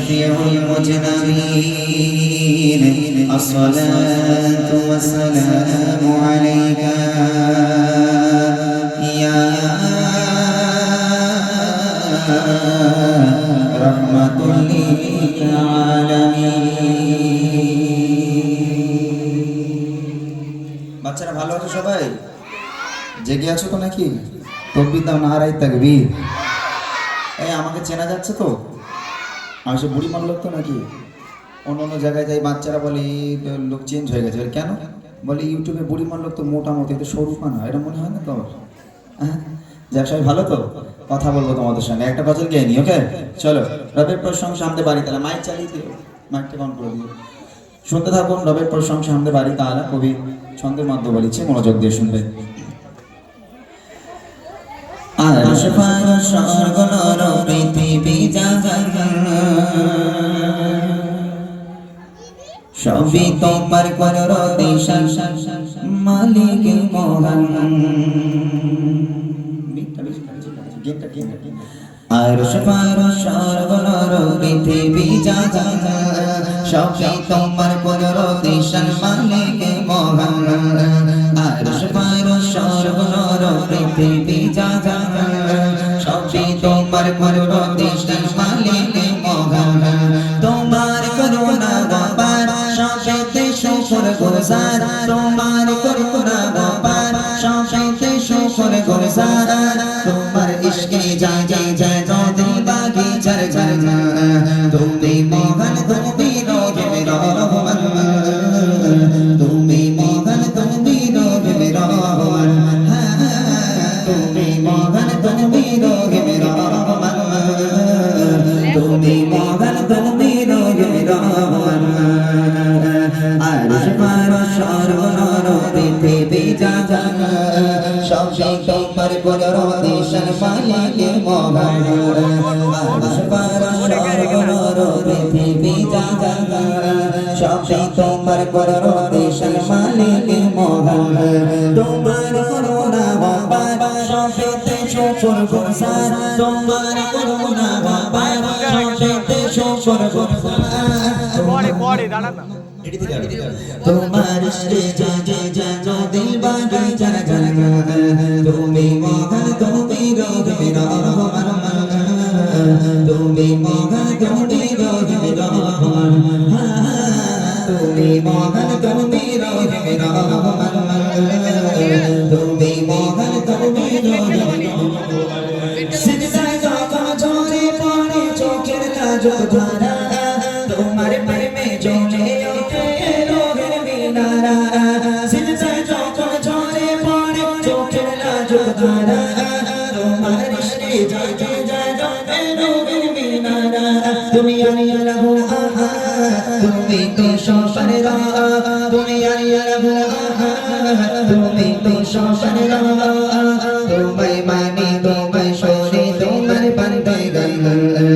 شفيع المذنبين الصلاة والسلام عليك يا رحمة للعالمين বাচ্চারা ভালো আছো সবাই জেগে আছো তো নাকি তাকবীর দাও নারায়ে তাকবীর এই আমাকে চেনা যাচ্ছে তো আমি সে বুড়ি মানলোক তো নাকি অন্য অন্য জায়গায় যাই বাচ্চারা বলে লোক চেঞ্জ হয়ে গেছে কেন বলে ইউটিউবে বুড়ি মানলোক তো মোটামুটি তো সরু পানা এটা মনে হয় না তো হ্যাঁ যাক সবাই ভালো তো কথা বলবো তোমাদের সঙ্গে একটা গজল গেয়ে নি ওকে চলো রবের প্রশংসা আমাদের বাড়ি তালা মাইক চালিয়ে দিও মাইকটা অন করে দিও শুনতে থাকুন রবের প্রশংসা আমাদের বাড়ি তালা কবি ছন্দের মাধ্যমে বলেছে মনোযোগ দিয়ে শুনবে আরশ ফারশ স্বর্গ নরক পৃথিবী জাহান সবই তোমার কুদরতে মালিক মহান আরশ ফারশ স্বর্গ নরক পৃথিবী জাহান সবই তোমার কুদরতে মালিক মহান আরশ ফারশ স্বর্গ নরক পৃথিবী জাহান সবই তোমার কুদরতে মালিক মহান তোমার করুণা অপার সবেতে শুকর গুজার তোমার করুণা অপার সবেতে শুকর গুজার তোমার ইশকে যায় যায় যায় দিল বাগে ঝর ঝর তুমি মহান তুমি রবে রহমান তুমি মহান তুমি রবে রহমান তুমি মহান তুমি রবে রহমান তুমি মহান তুমি রবে রহমান আরশ ফারশ স্বর্গ নরক পৃথিবী জাহান সবই তোমার কুদরতে মালিক মহান আরশ ফারশ স্বর্গ নরক পৃথিবী জাহান সবই তোমার কুদরতে মালিক মহান তোমার করুণা অপার সবেতে শুকর গুজার তোমার করুণা অপার সবেতে শুকর গুজার পড়ে দাঁড়া না তোমার ইশকে জাগে জাগো দিল বাগে ঝর ঝর তুমি মহান তুমি রবে রহমান তুমি মহান তুমি রবে রহমান তুমি মহান তুমি রবে রহমান তুমি মহান তুমি রবে সিজদায় যখন ঝরে পড়ে চোখের লাজুক ধারা তোমার প্রেমে জমে ওঠে রোগের মিনারা সিজদায় যখন ঝরে পড়ে চোখের লাজুক ধারা তোমার ইশকে জাগে জাগে রোগের মিনারা তুমি আল্লাহু আহাদ তুমি তো সবার রব তুমি আল্লাহু আহাদ তুমি তো সবার রব তোমায় মানি তোমায় শুনি তোমার বান্দাগান